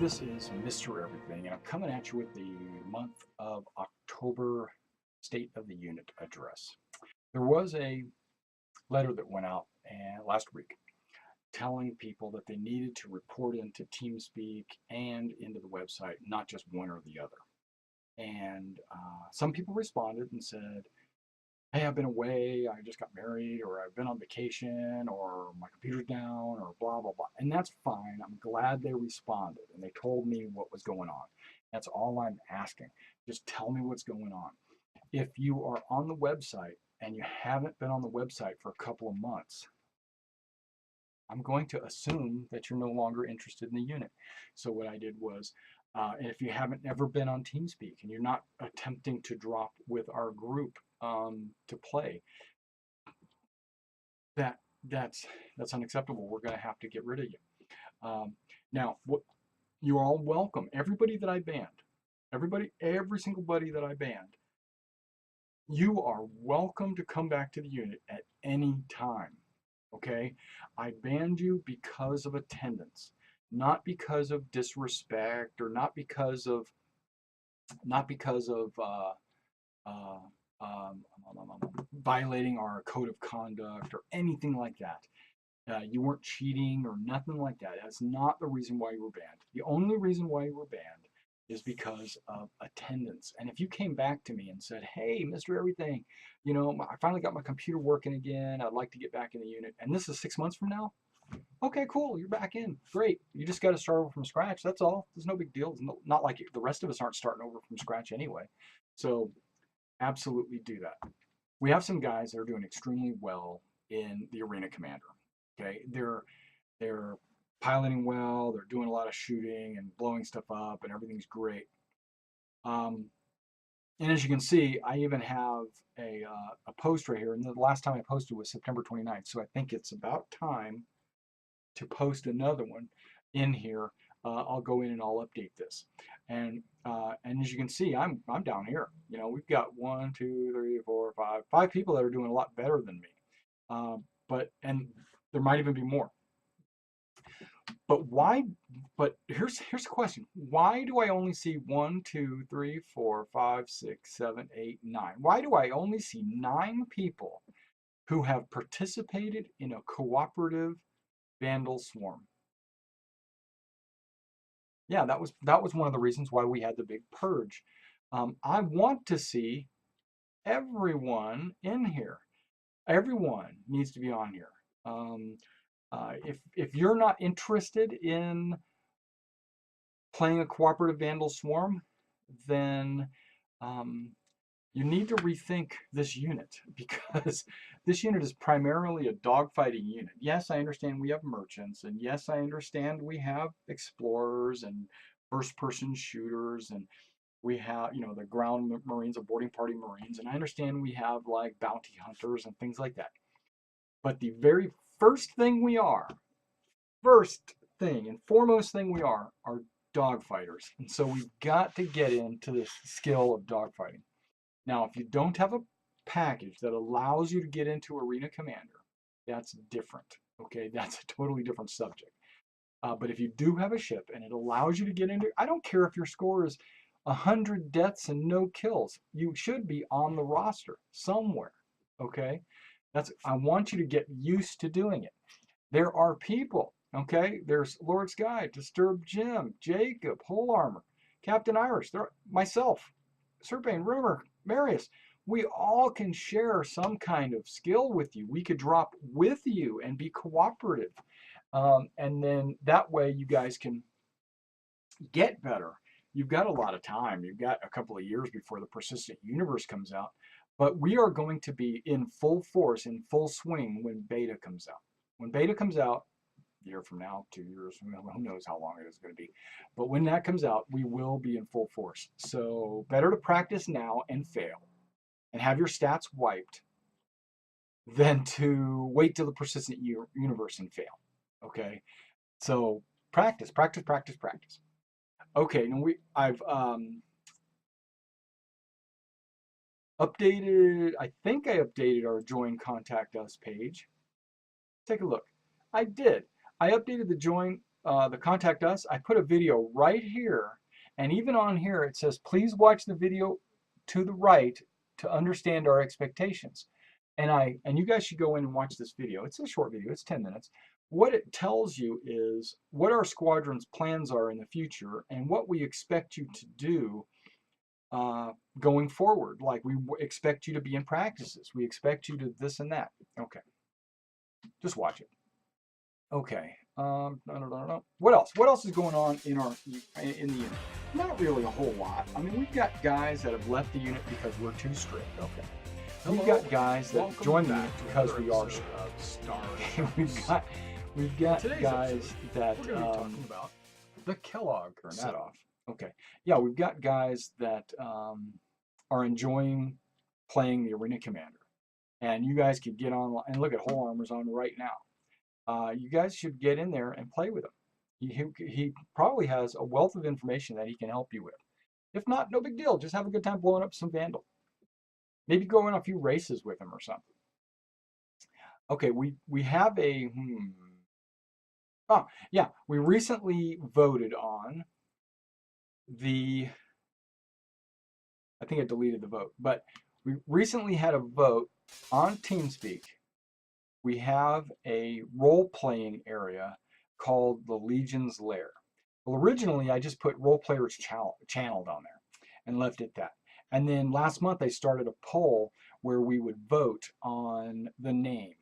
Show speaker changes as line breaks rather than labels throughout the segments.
This is Mr. Everything, and I'm coming at you with the month of October State of the Unit address. There was a letter that went out last week telling people that they needed to report into TeamSpeak and into the website, not just one or the other. And some people responded and said, hey, I've been away, I just got married, or I've been on vacation, or my computer's down, or blah, blah, blah. And that's fine. I'm glad they responded and they told me what was going on. That's all I'm asking. Just tell me what's going on. If you are on the website and you haven't been on the website for a couple of months, I'm going to assume that you're no longer interested in the unit. So what I did was, and if you haven't ever been on TeamSpeak and you're not attempting to drop with our group to play, that's unacceptable. We're going to have to get rid of you. Now, you are all welcome. Everybody that I banned, every single buddy that I banned, you are welcome to come back to the unit at any time. Okay, I banned you because of attendance, not because of disrespect, or not because of violating our code of conduct or anything like that. You weren't cheating or nothing like that. That's not the reason why you were banned. The only reason why you were banned is because of attendance. And if you came back to me and said, hey, Mr. Everything, I finally got my computer working again, I'd like to get back in the unit, and this is 6 months from now, okay, cool, you're back in. Great. You just got to start over from scratch. That's all. There's no big deal. Not like the rest of us aren't starting over from scratch anyway. So absolutely do that. We have some guys that are doing extremely well in the Arena Commander. Okay, they're piloting well. They're doing a lot of shooting and blowing stuff up, and everything's great. And as you can see, I even have a post right here. And the last time I posted was September 29th. So I think it's about time to post another one in here. I'll go in and I'll update this. And as you can see, I'm down here. We've got 1, 2, 3, 4, 5 people that are doing a lot better than me. And there might even be more. But why? But here's the question: why do I only see 1, 2, 3, 4, 5, 6, 7, 8, 9? Why do I only see 9 people who have participated in a cooperative vandal swarm? Yeah, that was one of the reasons why we had the big purge. I want to see everyone in here. Everyone needs to be on here. If you're not interested in playing a cooperative vandal swarm, then you need to rethink this unit, because this unit is primarily a dogfighting unit. Yes, I understand we have merchants, and yes, I understand we have explorers and first-person shooters, and we have, the ground marines, or boarding party marines, and I understand we have like bounty hunters and things like that. But the very first thing we are, first thing and foremost thing we are dogfighters. And so we've got to get into this skill of dogfighting. Now, if you don't have a package that allows you to get into Arena Commander, that's different. Okay, that's a totally different subject. But if you do have a ship and it allows you to get into, I don't care if your score is 100 deaths and no kills, you should be on the roster somewhere. Okay, I want you to get used to doing it. There are people. Okay, there's Lord Sky, Disturbed Jim, Jacob, Whole Armor, Captain Irish, myself, Serpane, Rumor, Marius. We all can share some kind of skill with you. We could drop with you and be cooperative. And then that way you guys can get better. You've got a lot of time. You've got a couple of years before the Persistent Universe comes out. But we are going to be in full force, in full swing when beta comes out. When beta comes out, a year from now, 2 years, who knows how long it is going to be. But when that comes out, we will be in full force. So better to practice now and fail and have your stats wiped than to wait till the Persistent Universe and fail. Okay, so practice, practice, practice, practice. Okay, now I've updated, I think I updated our Join Contact Us page. Take a look. I did. I updated the Join the contact us, I put a video right here, and even on here it says, please watch the video to the right to understand our expectations. And you guys should go in and watch this video. It's a short video, it's 10 minutes. What it tells you is what our squadron's plans are in the future and what we expect you to do going forward. Like we expect you to be in practices. We expect you to this and that. Okay, just watch it. Okay. What else? What else is going on in the unit? Not really a whole lot. I mean, we've got guys that have left the unit because we're too strict. Okay. We've got guys that join the unit because we are strict. we've got guys that
we're going to be talking about the Kellogg
turn that off. Okay. Yeah, we've got guys that are enjoying playing the Arena Commander, and you guys could get online and look at Whole Armor's on right now. You guys should get in there and play with him. He probably has a wealth of information that he can help you with. If not, no big deal. Just have a good time blowing up some Vandal. Maybe go on a few races with him or something. Okay, we have a yeah, we recently voted on the, I think I deleted the vote, but we recently had a vote on TeamSpeak. We have a role-playing area called the Legion's Lair. Well, originally I just put role players channel down there and left it that. And then last month I started a poll where we would vote on the name.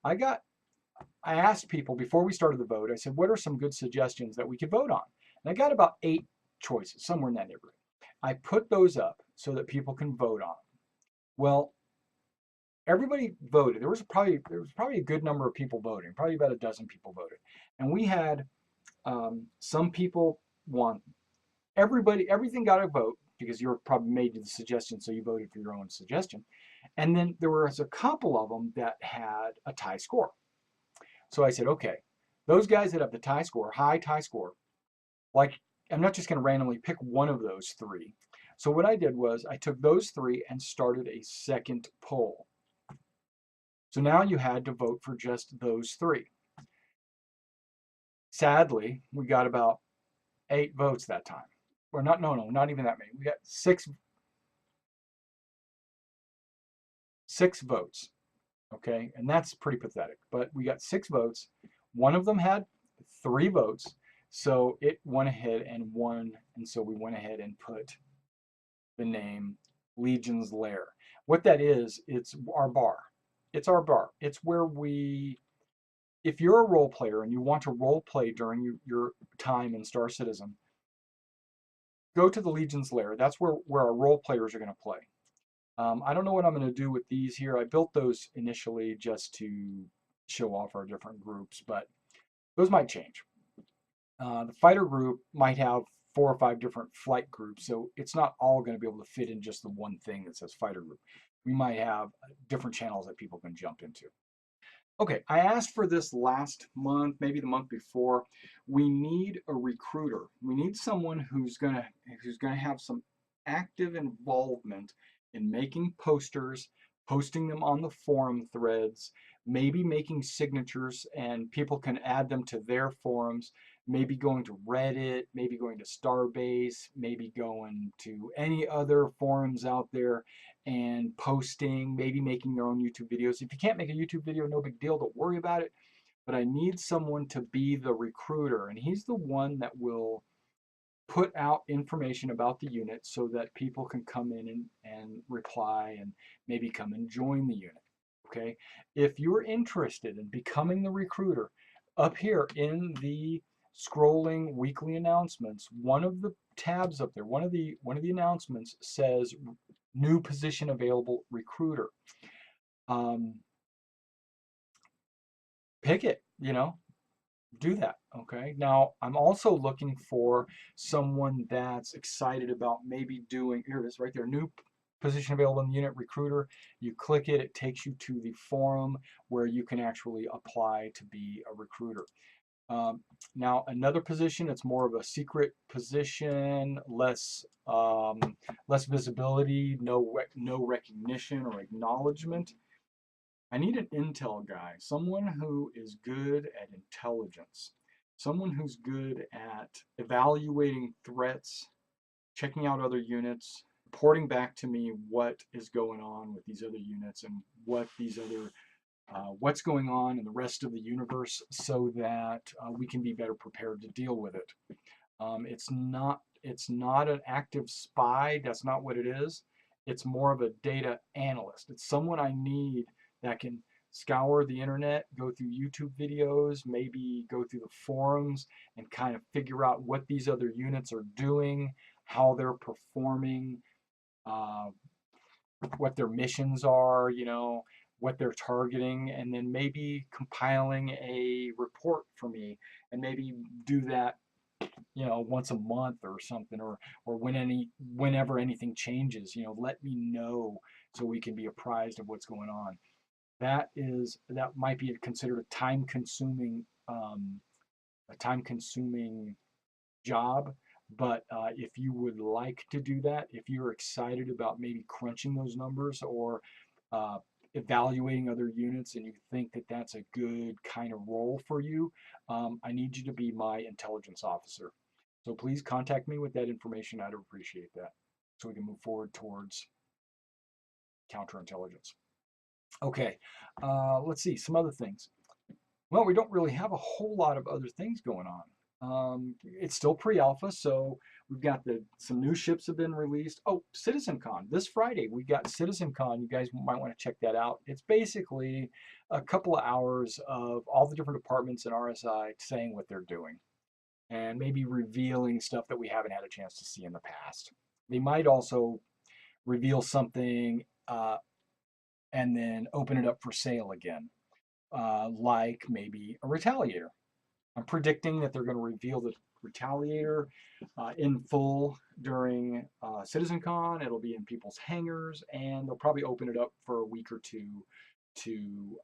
I asked people before we started the vote, I said, what are some good suggestions that we could vote on? And I got about 8 choices, somewhere in that neighborhood. I put those up so that people can vote on them. Well, everybody voted. There was probably a good number of people voting, probably about a dozen people voted. And we had some people won. Everything got a vote because you were probably made the suggestion, so you voted for your own suggestion. And then there was a couple of them that had a tie score. So I said, okay, those guys that have the tie score, high tie score, like I'm not just going to randomly pick one of those 3. So what I did was I took those 3 and started a second poll. So now you had to vote for just those 3. Sadly, we got about 8 votes that time. Or not even that many. We got 6 votes. Okay, and that's pretty pathetic. But we got 6 votes. One of them had 3 votes. So it went ahead and won. And so we went ahead and put the name Legion's Lair. What that is, it's our bar. It's our bar. It's where if you're a role player and you want to role play during your time in Star Citizen, go to the Legion's Lair. That's where our role players are going to play. I don't know what I'm going to do with these here. I built those initially just to show off our different groups, but those might change. The fighter group might have 4 or 5 different flight groups, so it's not all going to be able to fit in just the one thing that says fighter group. We might have different channels that people can jump into. Okay, I asked for this last month, maybe the month before. We need a recruiter. We need someone who's gonna have some active involvement in making posters, posting them on the forum threads, maybe making signatures and people can add them to their forums, maybe going to Reddit, maybe going to Starbase, maybe going to any other forums out there and posting, maybe making their own YouTube videos. If you can't make a YouTube video, no big deal, don't worry about it. But I need someone to be the recruiter, and he's the one that will put out information about the unit so that people can come in and reply and maybe come and join the unit. Okay, if you're interested in becoming the recruiter, up here in the scrolling weekly announcements, one of the tabs up there, one of the announcements says new position available, recruiter. Pick it, do that. Okay, now I'm also looking for someone that's excited about maybe doing, here it is right there, new position available in the unit, recruiter. You click it, it takes you to the forum where you can actually apply to be a recruiter. Now another position, it's more of a secret position, less visibility, no recognition or acknowledgement. I need an intel guy, someone who is good at intelligence. someone who's good at evaluating threats, checking out other units, reporting back to me what is going on with these other units and what's going on in the rest of the universe, so that we can be better prepared to deal with it. It's not an active spy. That's not what it is. It's more of a data analyst. It's someone I need that can scour the internet, go through YouTube videos, maybe go through the forums and kind of figure out what these other units are doing, how they're performing, uh, what their missions are, what they're targeting, and then maybe compiling a report for me, and maybe do that, once a month or something, or whenever anything changes, let me know so we can be apprised of what's going on. That might be considered a time consuming job. But if you would like to do that, if you're excited about maybe crunching those numbers, or uh, evaluating other units, and you think that that's a good kind of role for you, I need you to be my intelligence officer. So please contact me with that information. I'd appreciate that, so we can move forward towards counterintelligence. Okay, let's see some other things. Well, we don't really have a whole lot of other things going on. It's still pre-alpha, so we've got some new ships have been released. Oh, CitizenCon this Friday. We got CitizenCon. You guys might want to check that out. It's basically a couple of hours of all the different departments in RSI saying what they're doing, and maybe revealing stuff that we haven't had a chance to see in the past. They might also reveal something and then open it up for sale again, like maybe a Retaliator. I'm predicting that they're going to reveal the Retaliator in full during CitizenCon. It'll be in people's hangars, and they'll probably open it up for a week or two to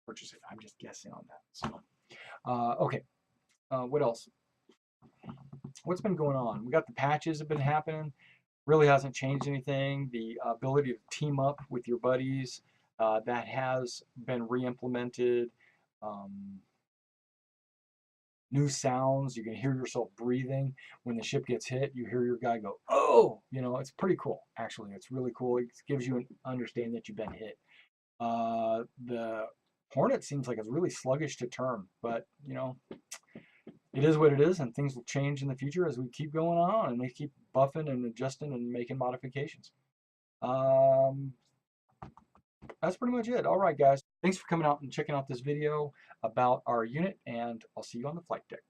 purchase it. I'm just guessing on that. So, okay, what else? What's been going on? We got the patches have been happening. Really hasn't changed anything. The ability to team up with your buddies, that has been re-implemented. Um, New sounds. You can hear yourself breathing when the ship gets hit. You hear your guy go, "Oh!" It's pretty cool. Actually, it's really cool. It gives you an understanding that you've been hit. The Hornet seems like it's really sluggish to turn, but it is what it is, and things will change in the future as we keep going on and they keep buffing and adjusting and making modifications. Um, that's pretty much it. All right, guys. Thanks for coming out and checking out this video about our unit, and I'll see you on the flight deck.